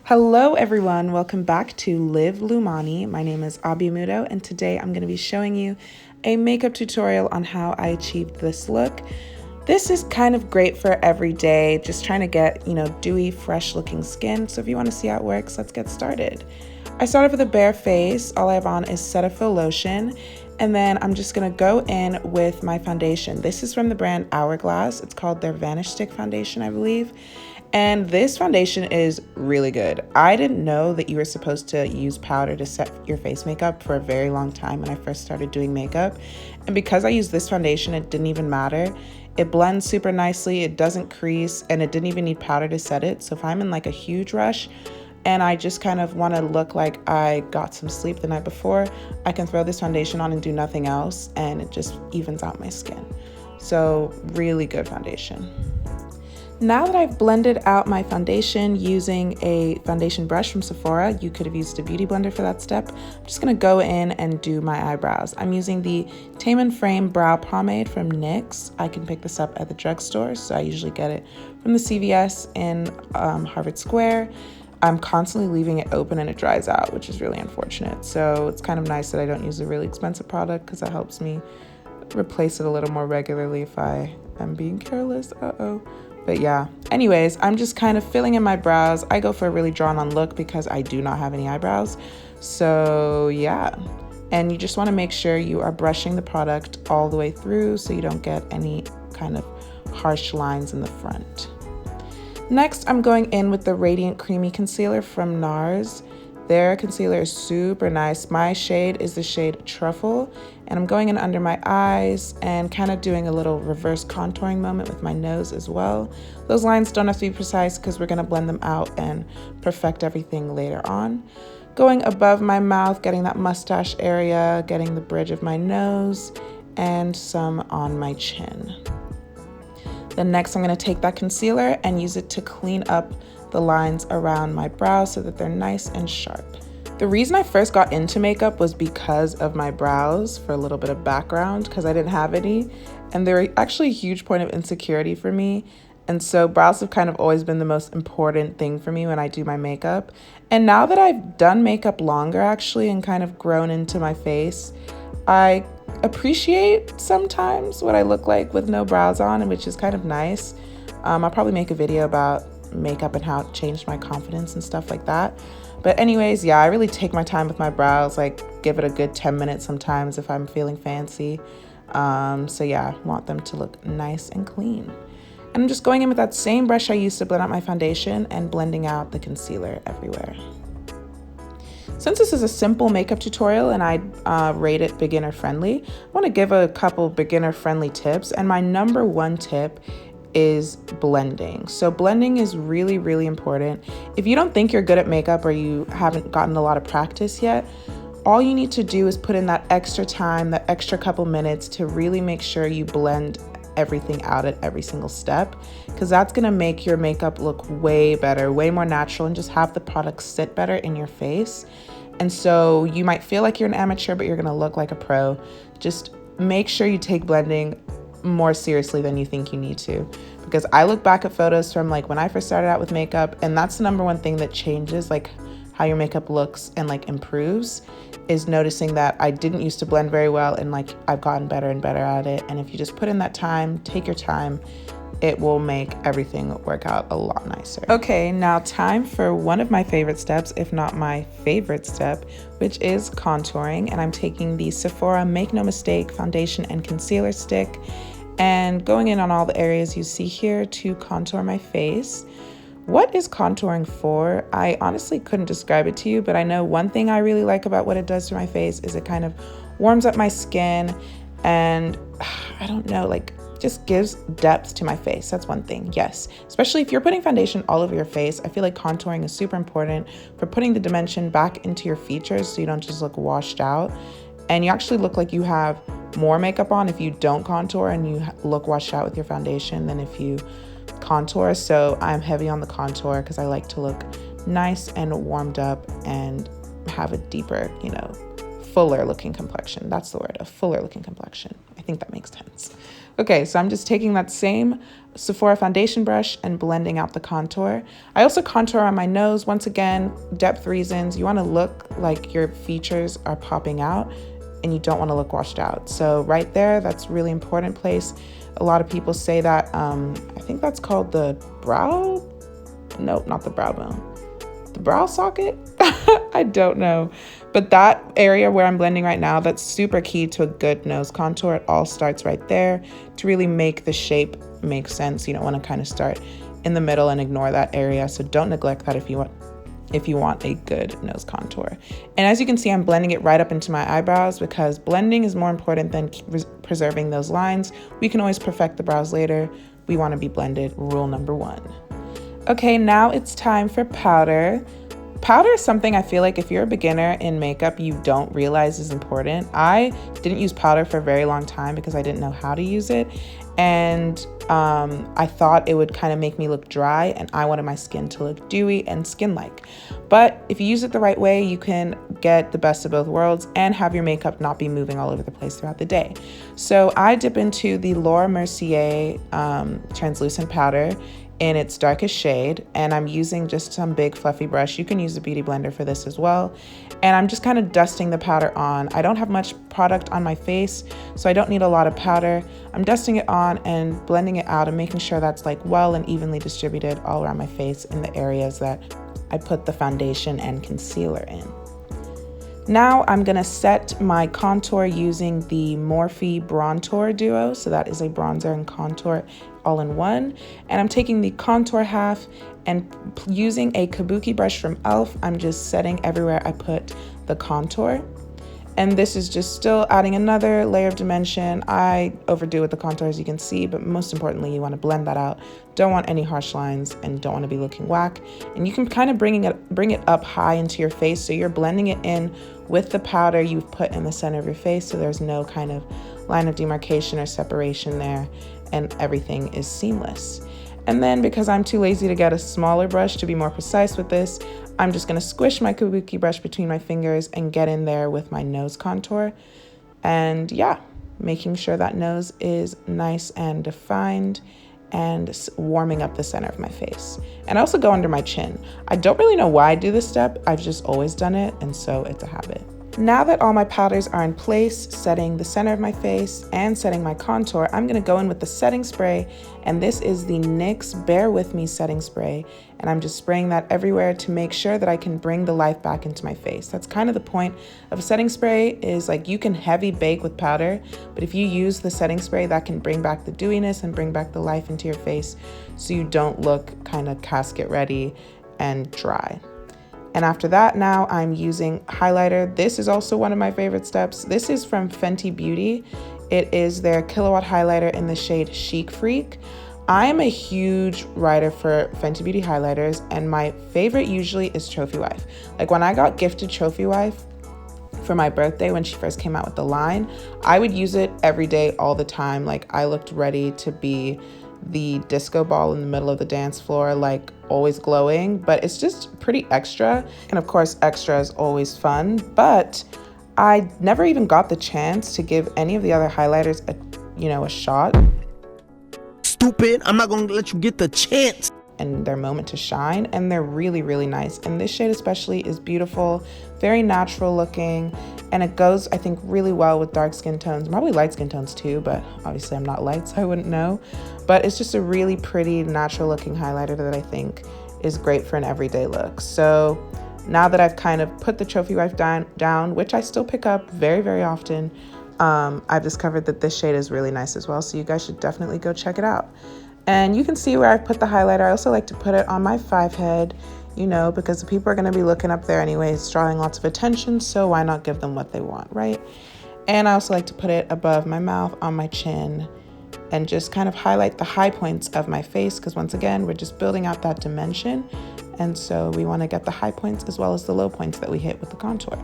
Hello everyone, welcome back to Live Lumani. My name is Abimudo and today I'm going to be showing you a makeup tutorial on how I achieved this look. This is kind of great for every day, just trying to get, dewy, fresh looking skin. So if you want to see how it works, let's get started. I started with a bare face. All I have on is Cetaphil lotion. And then I'm just going to go in with my foundation. This is from the brand Hourglass. It's called their Vanish Stick Foundation, I believe. And this foundation is really good. I didn't know that you were supposed to use powder to set your face makeup for a very long time when I first started doing makeup. And because I used this foundation, it didn't even matter. It blends super nicely, it doesn't crease, and it didn't even need powder to set it. So if I'm in like a huge rush and I just kind of want to look like I got some sleep the night before, I can throw this foundation on and do nothing else, and it just evens out my skin. So really good foundation. Now that I've blended out my foundation using a foundation brush from Sephora, you could have used a beauty blender for that step. I'm just gonna go in and do my eyebrows. I'm using the Tame Frame Brow Pomade from NYX. I can pick this up at the drugstore, so I usually get it from the CVS in Harvard Square. I'm constantly leaving it open and it dries out, which is really unfortunate. So it's kind of nice that I don't use a really expensive product because that helps me replace it a little more regularly if I am being careless. But yeah, anyways, I'm just kind of filling in my brows. I go for a really drawn on look because I do not have any eyebrows. So yeah, and you just want to make sure you are brushing the product all the way through so you don't get any kind of harsh lines in the front. Next, I'm going in with the Radiant Creamy Concealer from Nars. Their concealer is super nice. My shade is the shade Truffle, and I'm going in under my eyes and kind of doing a little reverse contouring moment with my nose as well. Those lines don't have to be precise because we're going to blend them out and perfect everything later on. Going above my mouth, getting that mustache area, getting the bridge of my nose, and some on my chin. Then next, I'm going to take that concealer and use it to clean up the lines around my brows so that they're nice and sharp. The reason I first got into makeup was because of my brows, for a little bit of background, because I didn't have any, and they were actually a huge point of insecurity for me. And so brows have kind of always been the most important thing for me when I do my makeup. And now that I've done makeup longer actually and kind of grown into my face, I appreciate sometimes what I look like with no brows on, which is kind of nice. I'll probably make a video about makeup and how it changed my confidence and stuff like that. But anyways, yeah, I really take my time with my brows, like give it a good 10 minutes sometimes if I'm feeling fancy. So yeah, I want them to look nice and clean. And I'm just going in with that same brush I used to blend out my foundation and blending out the concealer everywhere. Since this is a simple makeup tutorial and I rate it beginner friendly, I want to give a couple beginner friendly tips. And my number one tip is blending. So blending is really, really important. If you don't think you're good at makeup or you haven't gotten a lot of practice yet, all you need to do is put in that extra time, that extra couple minutes to really make sure you blend everything out at every single step, because that's gonna make your makeup look way better, way more natural, and just have the product sit better in your face. And so you might feel like you're an amateur, but you're gonna look like a pro. Just make sure you take blending more seriously than you think you need to, because I look back at photos from like when I first started out with makeup, and that's the number one thing that changes like how your makeup looks and like improves, is noticing that I didn't used to blend very well and like I've gotten better and better at it. And if you just put in that time, take your time, it will make everything work out a lot nicer. Okay, now time for one of my favorite steps, if not my favorite step, which is contouring. And I'm taking the Sephora Make No Mistake foundation and concealer stick and going in on all the areas you see here to contour my face. What is contouring for? I honestly couldn't describe it to you, but I know one thing I really like about what it does to my face is it kind of warms up my skin and I don't know, like just gives depth to my face. That's one thing, yes. Especially if you're putting foundation all over your face, I feel like contouring is super important for putting the dimension back into your features so you don't just look washed out. And you actually look like you have more makeup on if you don't contour and you look washed out with your foundation than if you contour. So I'm heavy on the contour because I like to look nice and warmed up and have a deeper, fuller looking complexion. That's the word, a fuller looking complexion, I think that makes sense. Okay, so I'm just taking that same Sephora foundation brush and blending out the contour. I also contour on my nose. Once again, depth reasons. You want to look like your features are popping out and you don't want to look washed out. So right there, that's a really important place. A lot of people say that, I think that's called the brow. Nope, not the brow bone. The brow socket? I don't know. But that area where I'm blending right now, that's super key to a good nose contour. It all starts right there to really make the shape make sense. You don't want to kind of start in the middle and ignore that area. So don't neglect that if you want a good nose contour. And as you can see, I'm blending it right up into my eyebrows because blending is more important than preserving those lines. We can always perfect the brows later. We want to be blended, rule number 1. Okay, now it's time for powder. Powder is something I feel like if you're a beginner in makeup, you don't realize is important. I didn't use powder for a very long time because I didn't know how to use it. And I thought it would kind of make me look dry, and I wanted my skin to look dewy and skin-like. But if you use it the right way, you can get the best of both worlds and have your makeup not be moving all over the place throughout the day. So I dip into the Mercier translucent powder in its darkest shade, and I'm using just some big fluffy brush. You can use a beauty blender for this as well. And I'm just kind of dusting the powder on. I don't have much product on my face, so I don't need a lot of powder. I'm dusting it on and blending it out and making sure that's like well and evenly distributed all around my face in the areas that I put the foundation and concealer in. Now I'm gonna set my contour using the Morphe Brontour duo. So that is a bronzer and contour all in one. And I'm taking the contour half and using a kabuki brush from e.l.f. I'm just setting everywhere I put the contour. And this is just still adding another layer of dimension. I overdo with the contour, as you can see, but most importantly, you want to blend that out. Don't want any harsh lines and don't want to be looking whack. And you can kind of bring it up high into your face, so you're blending it in with the powder you've put in the center of your face, so there's no kind of line of demarcation or separation there, and everything is seamless. And then because I'm too lazy to get a smaller brush to be more precise with this, I'm just gonna squish my kabuki brush between my fingers and get in there with my nose contour. And yeah, making sure that nose is nice and defined and warming up the center of my face. And I also go under my chin. I don't really know why I do this step. I've just always done it, and so it's a habit. Now that all my powders are in place, setting the center of my face and setting my contour, I'm gonna go in with the setting spray, and this is the NYX Bear With Me setting spray, and I'm just spraying that everywhere to make sure that I can bring the life back into my face. That's kind of the point of a setting spray, is like you can heavy bake with powder, but if you use the setting spray, that can bring back the dewiness and bring back the life into your face so you don't look kind of casket ready and dry. And after that, now I'm using highlighter. This is also one of my favorite steps. This is from Fenty Beauty. It is their Killawatt highlighter in the shade Chic Freak. I am a huge writer for Fenty Beauty highlighters, and my favorite usually is Trophy Wife. Like when I got gifted Trophy Wife for my birthday when she first came out with the line, I would use it every day, all the time. Like I looked ready to be the disco ball in the middle of the dance floor, like always glowing, but it's just pretty extra. And of course, extra is always fun, but I never even got the chance to give any of the other highlighters a shot. Stupid, I'm not gonna let you get the chance. And their moment to shine, and they're really, really nice. And this shade especially is beautiful, very natural looking, and it goes, I think, really well with dark skin tones, probably light skin tones too, but obviously I'm not light, so I wouldn't know. But it's just a really pretty, natural looking highlighter that I think is great for an everyday look. So now that I've kind of put the Trophy Wife down, which I still pick up very, very often, I've discovered that this shade is really nice as well, so you guys should definitely go check it out. And you can see where I put the highlighter. I also like to put it on my 5 head, because the people are going to be looking up there anyways, drawing lots of attention, so why not give them what they want, right? And I also like to put it above my mouth, on my chin, and just kind of highlight the high points of my face, because once again, we're just building out that dimension, and so we want to get the high points as well as the low points that we hit with the contour.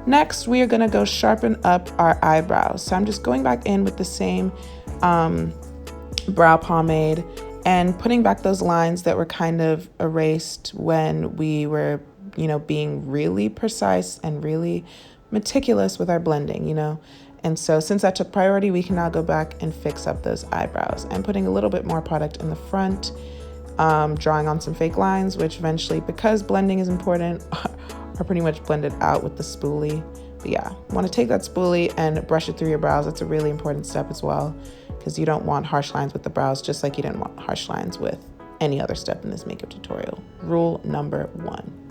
Next, we are going to go sharpen up our eyebrows. So I'm just going back in with the same brow pomade and putting back those lines that were kind of erased when we were, being really precise and really meticulous with our blending, And so since that took priority, we can now go back and fix up those eyebrows. I'm putting a little bit more product in the front, drawing on some fake lines, which eventually, because blending is important, are pretty much blended out with the spoolie. But yeah, want to take that spoolie and brush it through your brows. That's a really important step as well, because you don't want harsh lines with the brows, just like you didn't want harsh lines with any other step in this makeup tutorial. Rule number 1.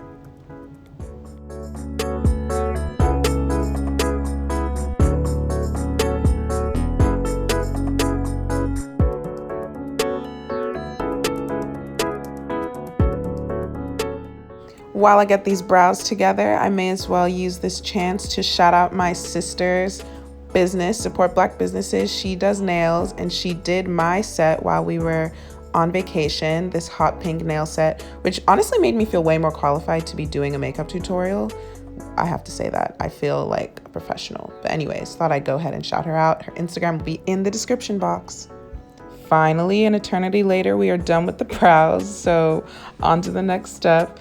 While I get these brows together, I may as well use this chance to shout out my sister's business, Support Black Businesses. She does nails, and she did my set while we were on vacation, this hot pink nail set, which honestly made me feel way more qualified to be doing a makeup tutorial. I have to say that. I feel like a professional. But anyways, thought I'd go ahead and shout her out. Her Instagram will be in the description box. Finally, an eternity later, we are done with the brows. So on to the next step,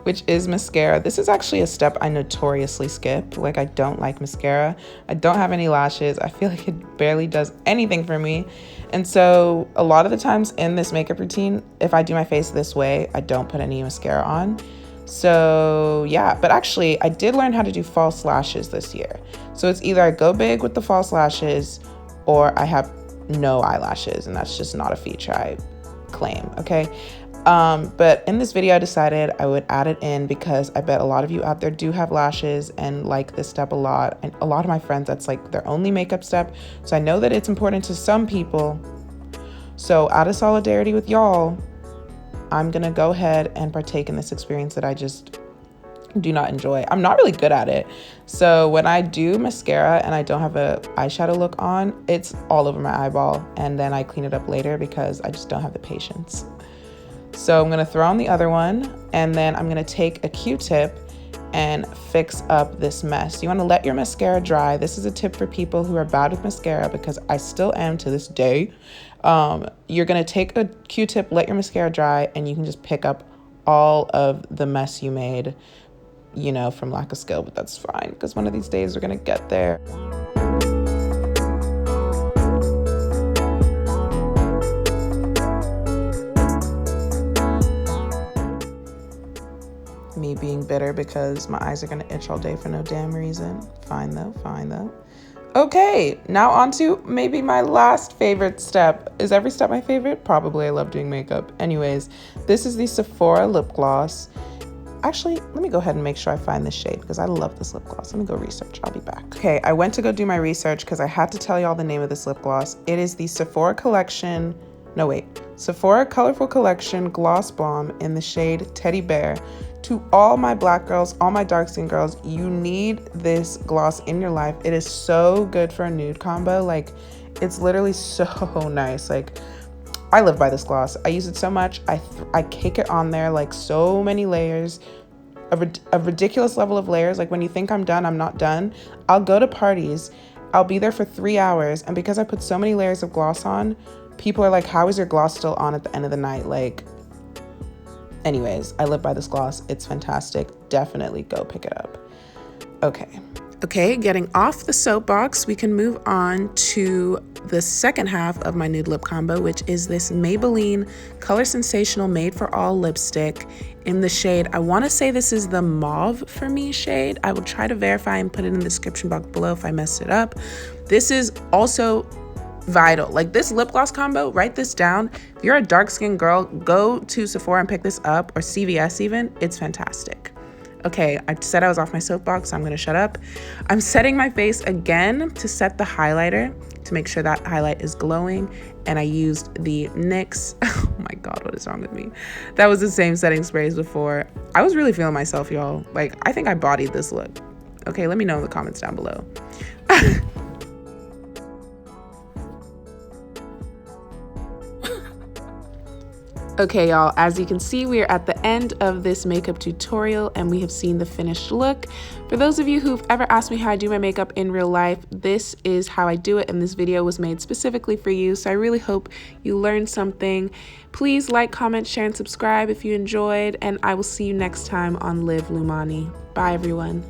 which is mascara. This is actually a step I notoriously skip. Like, I don't like mascara. I don't have any lashes. I feel like it barely does anything for me. And so a lot of the times in this makeup routine, if I do my face this way, I don't put any mascara on. So yeah, but actually I did learn how to do false lashes this year. So it's either I go big with the false lashes or I have no eyelashes, and that's just not a feature I claim, okay? But in this video, I decided I would add it in because I bet a lot of you out there do have lashes and like this step a lot. And a lot of my friends, that's like their only makeup step. So I know that it's important to some people. So out of solidarity with y'all, I'm gonna go ahead and partake in this experience that I just do not enjoy. I'm not really good at it. So when I do mascara and I don't have a eyeshadow look on, it's all over my eyeball. And then I clean it up later because I just don't have the patience. So I'm gonna throw on the other one, and then I'm gonna take a Q-tip and fix up this mess. You wanna let your mascara dry. This is a tip for people who are bad with mascara, because I still am to this day. You're gonna take a Q-tip, let your mascara dry, and you can just pick up all of the mess you made, you know, from lack of skill, but that's fine, because one of these days we're gonna get there. Me being bitter because my eyes are gonna itch all day for no damn reason. Fine though, fine though. Okay, now on to maybe my last favorite step. Is every step my favorite? Probably. I love doing makeup. Anyways, this is the Sephora lip gloss. Actually, let me go ahead and make sure I find this shade because I love this lip gloss. Let me go research. I'll be back. Okay, I went to go do my research because I had to tell y'all the name of this lip gloss. It is the Sephora Collection. No, wait. Sephora Colorful Collection Gloss Balm in the shade Teddy Bear. To all my black girls, all my dark skin girls, you need this gloss in your life. It is so good for a nude combo. Like, it's literally so nice. Like, I live by this gloss. I use it so much. I cake it on there, like so many layers, a ridiculous level of layers. Like, when you think I'm done, I'm not done. I'll go to parties. I'll be there for 3 hours. And because I put so many layers of gloss on, people are like, how is your gloss still on at the end of the night? Like, anyways, I live by this gloss. It's fantastic. Definitely go pick it up. Okay, getting off the soapbox, we can move on to the second half of my nude lip combo, which is this Maybelline Color Sensational Made for All lipstick in the shade, I want to say this is the Mauve for Me shade. I will try to verify and put it in the description box below if I messed it up. This is also vital. Like, this lip gloss combo, write this down. If you're a dark skinned girl, go to Sephora and pick this up, or CVS even. It's fantastic. Okay, I said I was off my soapbox, so I'm gonna shut up. I'm setting my face again to set the highlighter to make sure that highlight is glowing, and I used the NYX. Oh my god, what is wrong with me? That was the same setting spray as before. I was really feeling myself, y'all. Like, I think I bodied this look. Okay, let me know in the comments down below. Okay, y'all, as you can see, we are at the end of this makeup tutorial and we have seen the finished look. For those of you who've ever asked me how I do my makeup in real life, this is how I do it, and this video was made specifically for you, so I really hope you learned something. Please like, comment, share, and subscribe if you enjoyed, and I will see you next time on Live Lumani. Bye, everyone.